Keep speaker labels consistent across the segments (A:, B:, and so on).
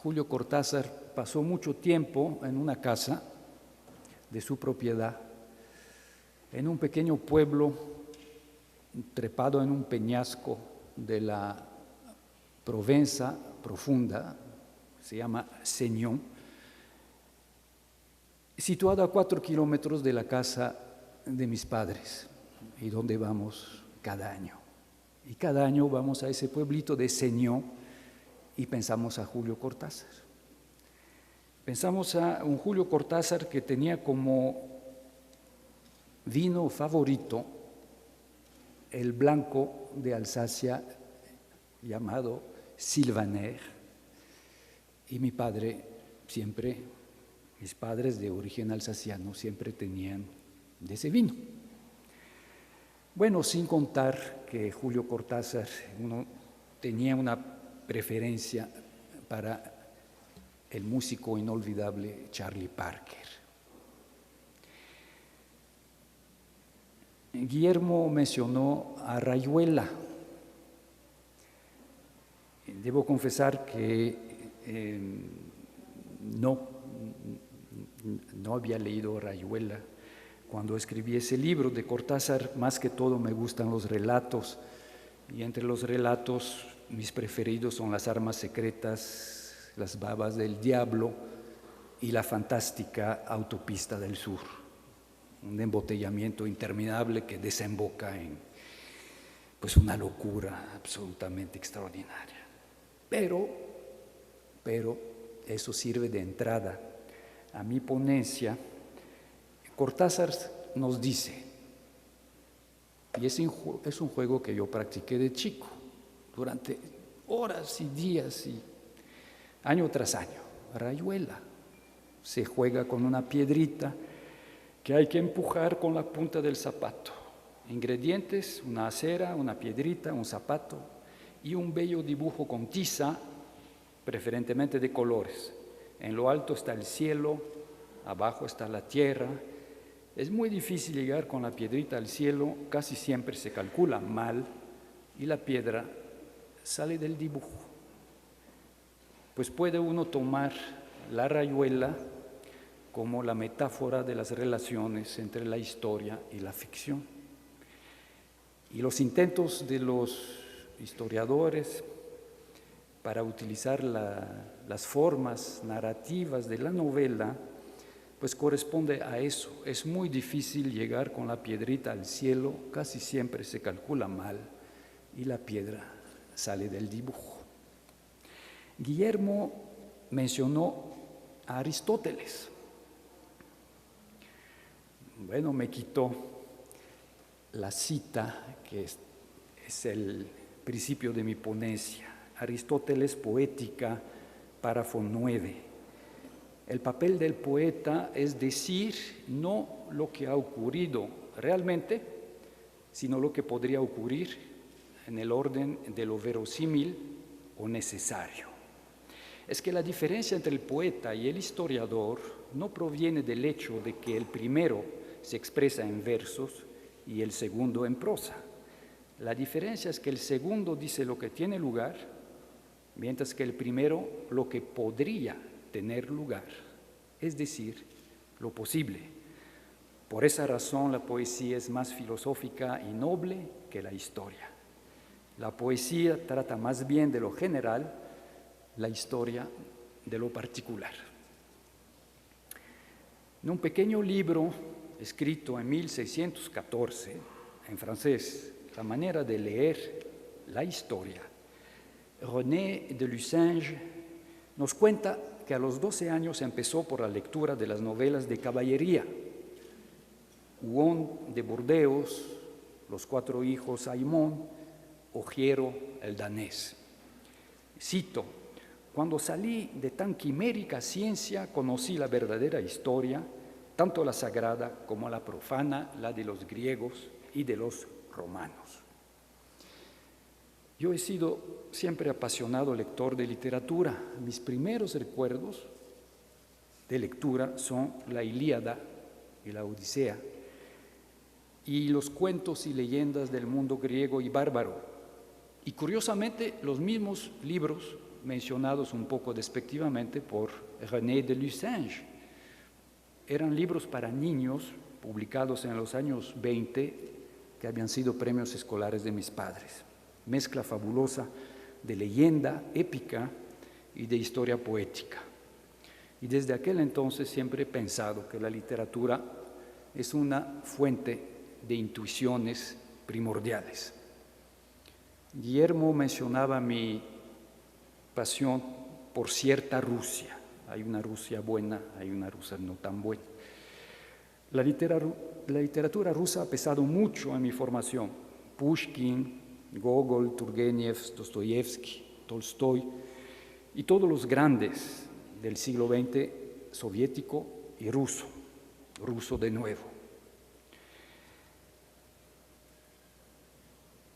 A: Julio Cortázar pasó mucho tiempo en una casa de su propiedad, en un pequeño pueblo trepado en un peñasco de la Provenza profunda, se llama Señón, situado a 4 kilómetros de la casa de mis padres y donde vamos cada año. Y cada año vamos a ese pueblito de Señón y pensamos a Julio Cortázar. Pensamos a un Julio Cortázar que tenía como vino favorito el blanco de Alsacia llamado Sylvaner, y mi padre siempre, mis padres de origen alsaciano siempre tenían de ese vino. Bueno, sin contar que Julio Cortázar tenía una preferencia para el músico inolvidable Charlie Parker. Guillermo mencionó a Rayuela. Debo confesar que no había leído Rayuela cuando escribí ese libro de Cortázar. Más que todo me gustan los relatos, y entre los relatos mis preferidos son Las armas secretas, Las babas del diablo y la fantástica Autopista del Sur, un embotellamiento interminable que desemboca en pues una locura absolutamente extraordinaria. Pero eso sirve de entrada a mi ponencia. Cortázar nos dice, y es un juego que yo practiqué de chico, durante horas y días y año tras año. Rayuela se juega con una piedrita que hay que empujar con la punta del zapato. Ingredientes: una acera, una piedrita, un zapato y un bello dibujo con tiza, preferentemente de colores. En lo alto está el cielo, abajo está la tierra. Es muy difícil llegar con la piedrita al cielo, casi siempre se calcula mal y la piedra sale del dibujo. Pues puede uno tomar la rayuela como la metáfora de las relaciones entre la historia y la ficción. Y los intentos de los historiadores para utilizar las formas narrativas de la novela, pues corresponde a eso. Es muy difícil llegar con la piedrita al cielo, casi siempre se calcula mal y la piedra sale del dibujo. Guillermo mencionó a Aristóteles. Bueno, me quitó la cita que es el principio de mi ponencia. Aristóteles, Poética, párrafo 9. El papel del poeta es decir no lo que ha ocurrido realmente, sino lo que podría ocurrir en el orden de lo verosímil o necesario. Es que la diferencia entre el poeta y el historiador no proviene del hecho de que el primero se expresa en versos y el segundo en prosa. La diferencia es que el segundo dice lo que tiene lugar, mientras que el primero lo que podría tener lugar, es decir, lo posible. Por esa razón la poesía es más filosófica y noble que la historia. La poesía trata más bien de lo general, la historia de lo particular. En un pequeño libro escrito en 1614, en francés, La manera de leer la historia, René de Lucinge nos cuenta que a los 12 años empezó por la lectura de las novelas de caballería, Huon de Burdeos, Los cuatro hijos Aymon, Ogiero el danés. Cito: cuando salí de tan quimérica ciencia, conocí la verdadera historia, tanto la sagrada como la profana, la de los griegos y de los romanos. Yo he sido siempre apasionado lector de literatura. Mis primeros recuerdos de lectura son la Ilíada y la Odisea y los cuentos y leyendas del mundo griego y bárbaro. Y curiosamente, los mismos libros mencionados un poco despectivamente por René de Lucenges. Eran libros para niños publicados en los años 20 que habían sido premios escolares de mis padres. Mezcla fabulosa de leyenda épica y de historia poética. Y desde aquel entonces siempre he pensado que la literatura es una fuente de intuiciones primordiales. Guillermo mencionaba mi pasión por cierta Rusia. Hay una Rusia buena, hay una Rusia no tan buena. La literatura rusa ha pesado mucho en mi formación. Pushkin, Gogol, Turgenev, Dostoyevsky, Tolstoy y todos los grandes del siglo XX, soviético y ruso de nuevo.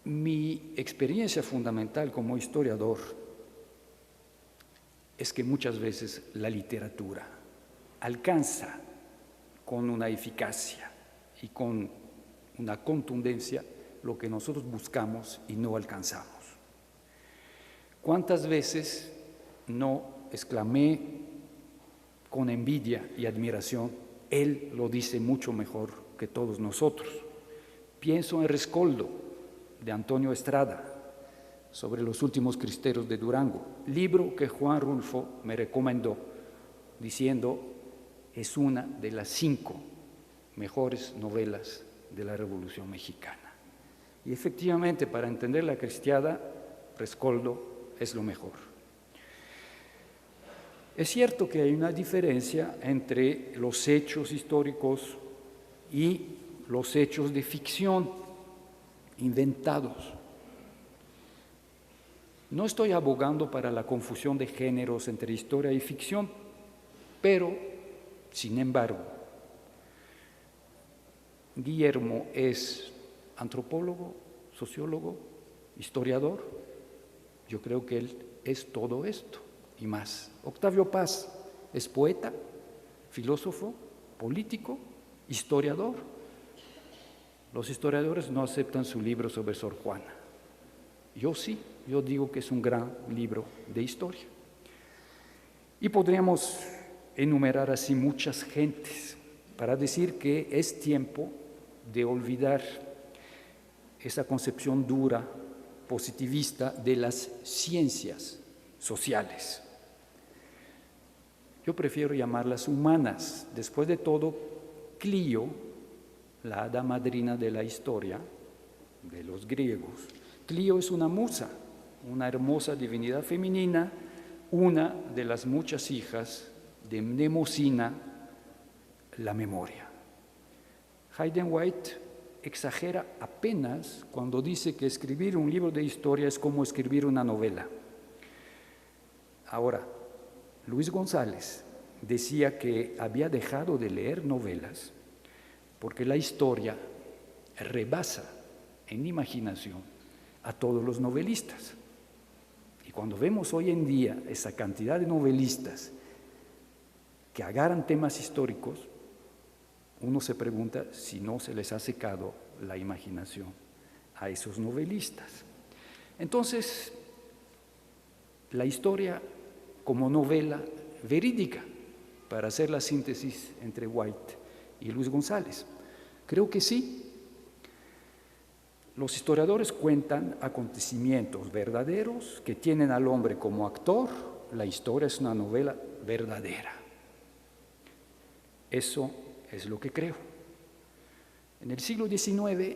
A: Mi experiencia fundamental como historiador es que muchas veces la literatura alcanza con una eficacia y con una contundencia lo que nosotros buscamos y no alcanzamos. ¿Cuántas veces no exclamé con envidia y admiración, él lo dice mucho mejor que todos nosotros? Pienso en Rescoldo, de Antonio Estrada, sobre los últimos cristeros de Durango, libro que Juan Rulfo me recomendó, diciendo, es una de las 5 mejores novelas de la Revolución Mexicana. Y efectivamente, para entender la cristiada, Rescoldo es lo mejor. Es cierto que hay una diferencia entre los hechos históricos y los hechos de ficción inventados. No estoy abogando para la confusión de géneros entre historia y ficción, pero, sin embargo, Guillermo es antropólogo, sociólogo, historiador. Yo creo que él es todo esto y más. Octavio Paz es poeta, filósofo, político, historiador. Los historiadores no aceptan su libro sobre Sor Juana. Yo sí, yo digo que es un gran libro de historia. Y podríamos enumerar así muchas gentes para decir que es tiempo de olvidar esa concepción dura, positivista de las ciencias sociales. Yo prefiero llamarlas humanas. Después de todo, Clio, la hada madrina de la historia de los griegos, Clio es una musa, una hermosa divinidad femenina, una de las muchas hijas de Mnemosina, la memoria. Hayden White exagera apenas cuando dice que escribir un libro de historia es como escribir una novela. Ahora, Luis González decía que había dejado de leer novelas porque la historia rebasa en imaginación a todos los novelistas. Y cuando vemos hoy en día esa cantidad de novelistas que agarran temas históricos, uno se pregunta si no se les ha secado la imaginación a esos novelistas. Entonces, la historia como novela verídica, para hacer la síntesis entre White y Luis González. Creo que sí. Los historiadores cuentan acontecimientos verdaderos que tienen al hombre como actor. La historia es una novela verdadera. Eso es lo que creo. En el siglo XIX,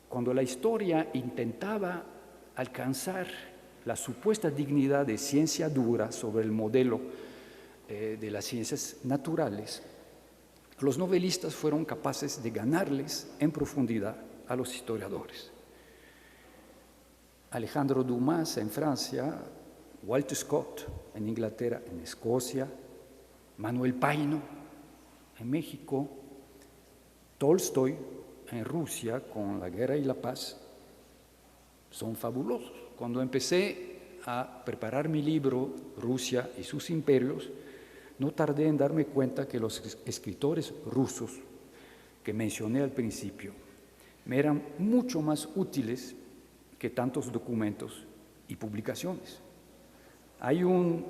A: cuando la historia intentaba alcanzar la supuesta dignidad de ciencia dura sobre el modelo de las ciencias naturales, los novelistas fueron capaces de ganarles en profundidad a los historiadores. Alejandro Dumas en Francia, Walter Scott en Inglaterra, en Escocia, Manuel Paino en México, Tolstoy en Rusia con La Guerra y la Paz, son fabulosos. Cuando empecé a preparar mi libro, Rusia y sus imperios, no tardé en darme cuenta que los escritores rusos que mencioné al principio me eran mucho más útiles que tantos documentos y publicaciones. Hay un